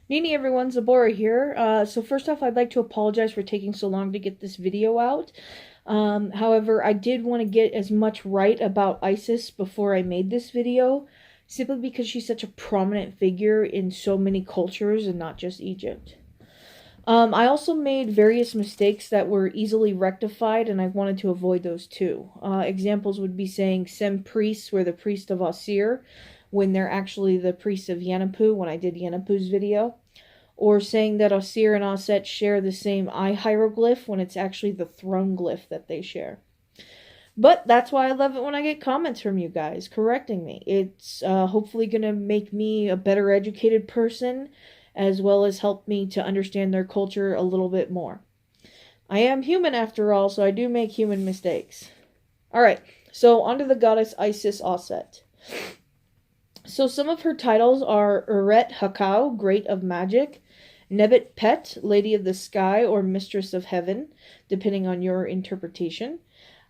Nini everyone, Zabora here. So first off, I'd like to apologize for taking so long to get this video out. However, I did want to get as much right about Isis before I made this video, simply because she's such a prominent figure in so many cultures and not just Egypt. I also made various mistakes that were easily rectified, and I wanted to avoid those too. Examples would be saying Sem priests were the priest of Osir, when they're actually the priests of Yanapu when I did Yanapu's video. Or saying that Osir and Auset share the same eye hieroglyph when it's actually the throne glyph that they share. But that's why I love it when I get comments from you guys correcting me. It's hopefully going to make me a better educated person, as well as help me to understand their culture a little bit more. I am human after all, so I do make human mistakes. Alright, so onto the goddess Isis Auset. So some of her titles are Eret Hakau, Great of Magic, Nebet Pet, Lady of the Sky or Mistress of Heaven, depending on your interpretation,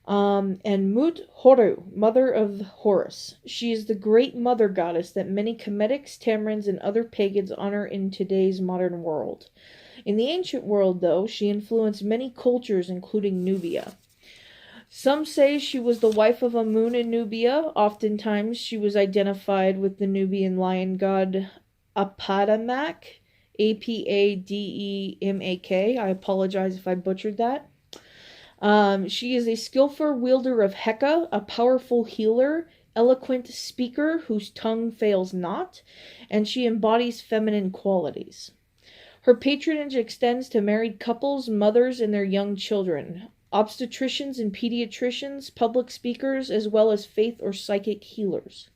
and Mut Horu, Mother of Horus. She is the great mother goddess that many Kemetics, Tamarins, and other pagans honor in today's modern world. In the ancient world, though, she influenced many cultures, including Nubia. Some say she was the wife of Amun in Nubia. Oftentimes she was identified with the Nubian lion god Apadamak, Apademak. I apologize if I butchered that. She is a skillful wielder of Heka, a powerful healer, eloquent speaker whose tongue fails not, and she embodies feminine qualities. Her patronage extends to married couples, mothers, and their young children, obstetricians and pediatricians, public speakers, as well as faith or psychic healers.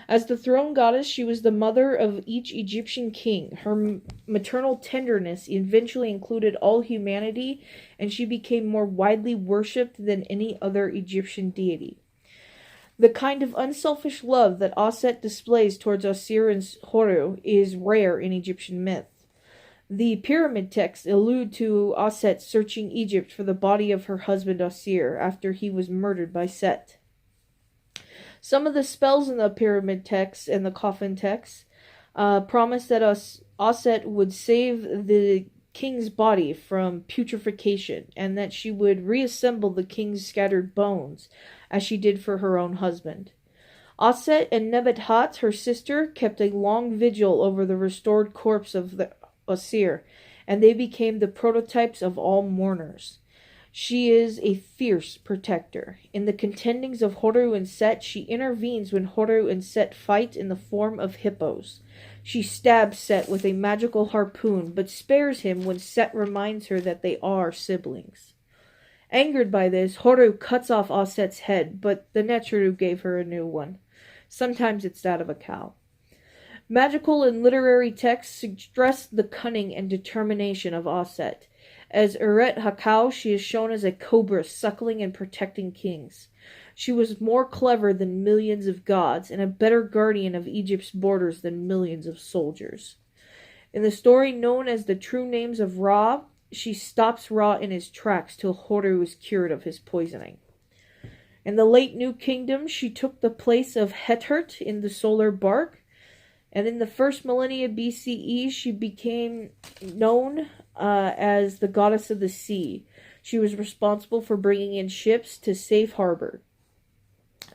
As the throne goddess, she was the mother of each Egyptian king. Her maternal tenderness eventually included all humanity, and she became more widely worshipped than any other Egyptian deity. The kind of unselfish love that Auset displays towards Osir and Horu is rare in Egyptian myth. The pyramid texts allude to Auset searching Egypt for the body of her husband Osir after he was murdered by Set. Some of the spells in the pyramid texts and the coffin texts promise that Auset would save the king's body from putrefaction, and that she would reassemble the king's scattered bones, as she did for her own husband. Auset and Nebet-hat, her sister, kept a long vigil over the restored corpse of the Osir, and they became the prototypes of all mourners. She is a fierce protector. In the contendings of Horu and Set, she intervenes when Horu and Set fight in the form of hippos. She stabs Set with a magical harpoon, but spares him when Set reminds her that they are siblings. Angered by this, Horu cuts off Auset's head, but the Neteru gave her a new one. Sometimes it's that of a cow. Magical and literary texts stress the cunning and determination of Auset. As Eret Hakau, she is shown as a cobra suckling and protecting kings. She was more clever than millions of gods, and a better guardian of Egypt's borders than millions of soldiers. In the story known as the True Names of Ra, she stops Ra in his tracks till Horu is cured of his poisoning. In the late New Kingdom, she took the place of Hetert in the solar bark, and in the first millennia BCE, she became known as the goddess of the sea. She was responsible for bringing in ships to safe harbor.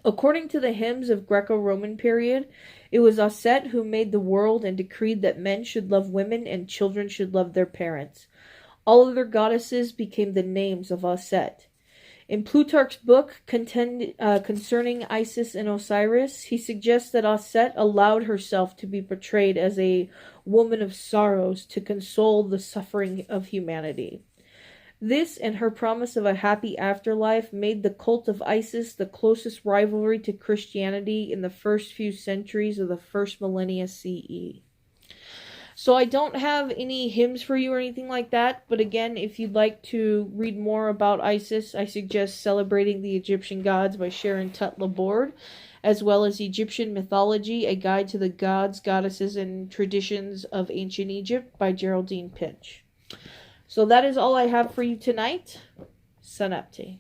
According to the hymns of Greco-Roman period, it was Auset who made the world and decreed that men should love women and children should love their parents. All other goddesses became the names of Auset. In Plutarch's book concerning Isis and Osiris, he suggests that Auset allowed herself to be portrayed as a woman of sorrows to console the suffering of humanity. This and her promise of a happy afterlife made the cult of Isis the closest rivalry to Christianity in the first few centuries of the first millennia CE. So I don't have any hymns for you or anything like that, but again, if you'd like to read more about Isis, I suggest Celebrating the Egyptian Gods by Sharon Tut-Laborde, as well as Egyptian Mythology, A Guide to the Gods, Goddesses, and Traditions of Ancient Egypt by Geraldine Pinch. So that is all I have for you tonight. Sanapti.